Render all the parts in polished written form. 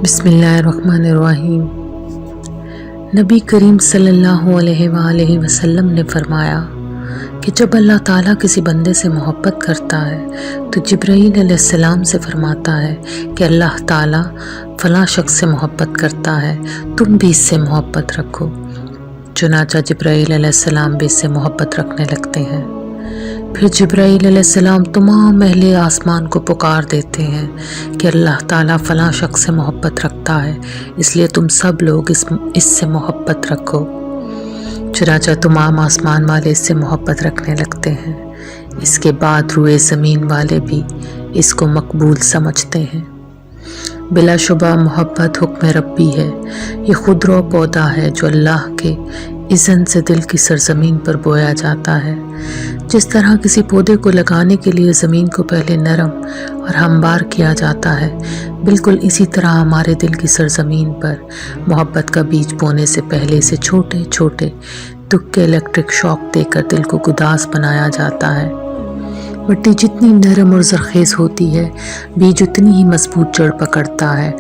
بسم اللہ الرحمن الرحیم۔ نبی کریم صلی اللہ علیہ وآلہ وسلم نے فرمایا کہ جب اللہ تعالیٰ کسی بندے سے محبت کرتا ہے تو جبرائیل علیہ السلام سے فرماتا ہے کہ اللہ تعالیٰ فلاں شخص سے محبت کرتا ہے، تم بھی اس سے محبت رکھو۔ چنانچہ جبرائیل علیہ السلام بھی اس سے محبت رکھنے لگتے ہیں۔ پھر جبرائیل علیہ السلام تمام اہل آسمان کو پکار دیتے ہیں کہ اللہ تعالیٰ فلاں شخص سے محبت رکھتا ہے، اس لیے تم سب لوگ اس سے محبت رکھو۔ چنانچہ تمام آسمان والے اس سے محبت رکھنے لگتے ہیں۔ اس کے بعد روئے زمین والے بھی اس کو مقبول سمجھتے ہیں۔ بلا شبہ محبت حکم ربی ہے، یہ خودرو پودا ہے جو اللہ کے اذن سے دل کی سرزمین پر بویا جاتا ہے۔ جس طرح کسی پودے کو لگانے کے لیے زمین کو پہلے نرم اور ہموار کیا جاتا ہے، بالکل اسی طرح ہمارے دل کی سرزمین پر محبت کا بیج بونے سے پہلے اسے چھوٹے چھوٹے تکے الیکٹرک شاک دے کر دل کو گداز بنایا جاتا ہے۔ مٹی جتنی نرم اور زرخیز ہوتی ہے، بیج اتنی ہی مضبوط جڑ پکڑتا ہے۔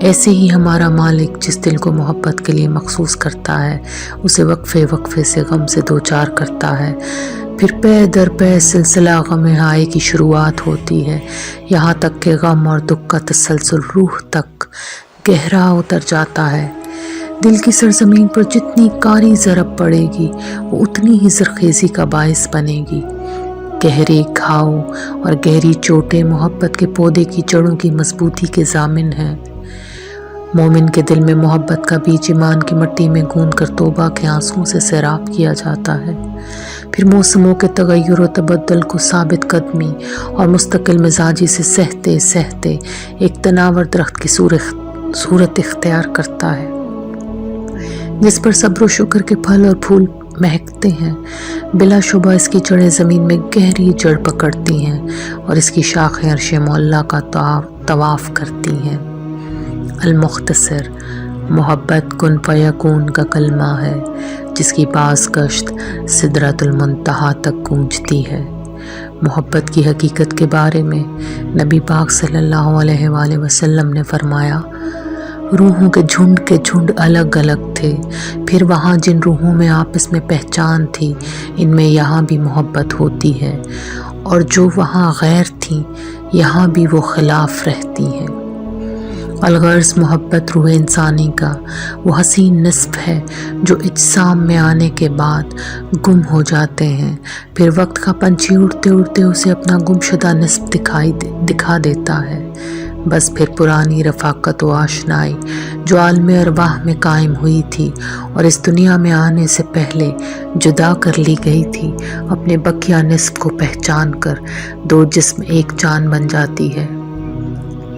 ایسے ہی ہمارا مالک جس دل کو محبت کے لیے مخصوص کرتا ہے، اسے وقفے وقفے سے غم سے دوچار کرتا ہے۔ پھر پے در پے سلسلہ غم ہائے کی شروعات ہوتی ہے، یہاں تک کہ غم اور دکھ کا تسلسل روح تک گہرا اتر جاتا ہے۔ دل کی سرزمین پر جتنی کاری ضرب پڑے گی، وہ اتنی ہی زرخیزی کا باعث بنے گی۔ گہرے گھاؤ اور گہری چوٹیں محبت کے پودے کی جڑوں کی مضبوطی کے ضامن ہیں۔ مومن کے دل میں محبت کا بیج ایمان کی مٹی میں گون کر توبہ کے آنسوؤں سے سیراب کیا جاتا ہے۔ پھر موسموں کے تغیر و تبدل کو ثابت قدمی اور مستقل مزاجی سے سہتے سہتے ایک تناور درخت کی صورت اختیار کرتا ہے، جس پر صبر و شکر کے پھل اور پھول مہکتے ہیں۔ بلا شبہ اس کی جڑیں زمین میں گہری جڑ پکڑتی ہیں اور اس کی شاخیں عرش مولا کا طواف کرتی ہیں۔ المختصر، محبت کن فیکون کا کلمہ ہے جس کی باز گشت سدرۃ المنتہا تک گونجتی ہے۔ محبت کی حقیقت کے بارے میں نبی پاک صلی اللہ علیہ وآلہ وسلم نے فرمایا، روحوں کے جھنڈ الگ الگ تھے، پھر وہاں جن روحوں میں آپس میں پہچان تھی، ان میں یہاں بھی محبت ہوتی ہے، اور جو وہاں غیر تھیں یہاں بھی وہ خلاف رہتی ہیں۔ الغرض محبت روح انسانی کا وہ حسین نصف ہے جو اجسام میں آنے کے بعد گم ہو جاتے ہیں، پھر وقت کا پنچھی اڑتے اڑتے اسے اپنا گم شدہ نصف دکھا دیتا ہے۔ بس پھر پرانی رفاقت و آشنائی جو عالم ارواح میں قائم ہوئی تھی اور اس دنیا میں آنے سے پہلے جدا کر لی گئی تھی، اپنے بقیہ نصف کو پہچان کر دو جسم ایک جان بن جاتی ہے۔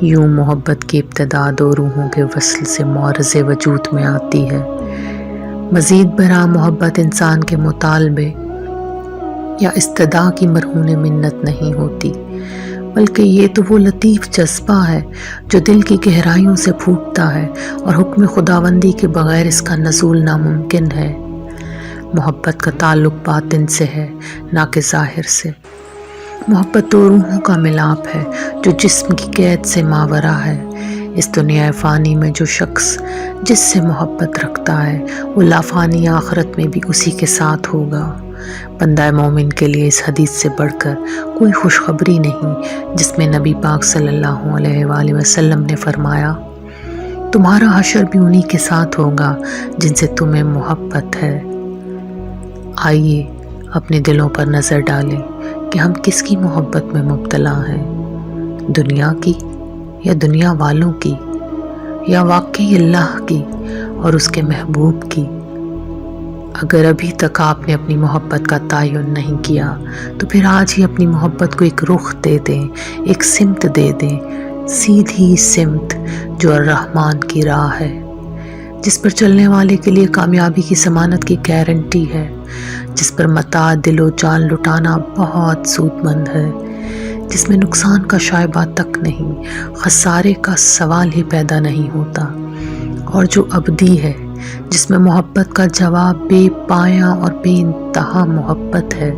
یوں محبت کی ابتدا دو روحوں کے وصل سے معرض وجود میں آتی ہے۔ مزید برآں محبت انسان کے مطالبے یا استدعاء کی مرہون منت نہیں ہوتی، بلکہ یہ تو وہ لطیف جذبہ ہے جو دل کی گہرائیوں سے پھوٹتا ہے اور حکم خداوندی کے بغیر اس کا نزول ناممکن ہے۔ محبت کا تعلق باطن سے ہے، نہ کہ ظاہر سے۔ محبت دو روحوں کا ملاپ ہے جو جسم کی قید سے ماورا ہے۔ اس دنیا فانی میں جو شخص جس سے محبت رکھتا ہے، وہ لافانی آخرت میں بھی اسی کے ساتھ ہوگا۔ بندہ مومن کے لیے اس حدیث سے بڑھ کر کوئی خوشخبری نہیں جس میں نبی پاک صلی اللہ علیہ وآلہ وسلم نے فرمایا، تمہارا حشر بھی انہی کے ساتھ ہوگا جن سے تمہیں محبت ہے۔ آئیے اپنے دلوں پر نظر ڈالیں کہ ہم کس کی محبت میں مبتلا ہیں، دنیا کی یا دنیا والوں کی، یا واقعی اللہ کی اور اس کے محبوب کی۔ اگر ابھی تک آپ نے اپنی محبت کا تعین نہیں کیا تو پھر آج ہی اپنی محبت کو ایک رخ دے دیں، ایک سمت دے دیں، سیدھی سمت جو الرحمن کی راہ ہے، جس پر چلنے والے کے لیے کامیابی کی ضمانت کی گارنٹی ہے، جس پر متاع دل و جان لٹانا بہت سود مند ہے، جس میں نقصان کا شائبہ تک نہیں، خسارے کا سوال ہی پیدا نہیں ہوتا، اور جو ابدی ہے، جس میں محبت کا جواب بے پایاں اور بے انتہا محبت ہے۔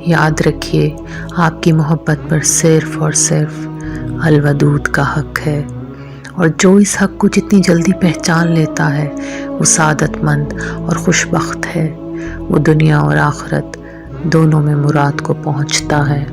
یاد رکھیے، آپ کی محبت پر صرف اور صرف الودود کا حق ہے، اور جو اس حق کو جتنی جلدی پہچان لیتا ہے وہ سعادت مند اور خوش بخت ہے، وہ دنیا اور آخرت دونوں میں مراد کو پہنچتا ہے۔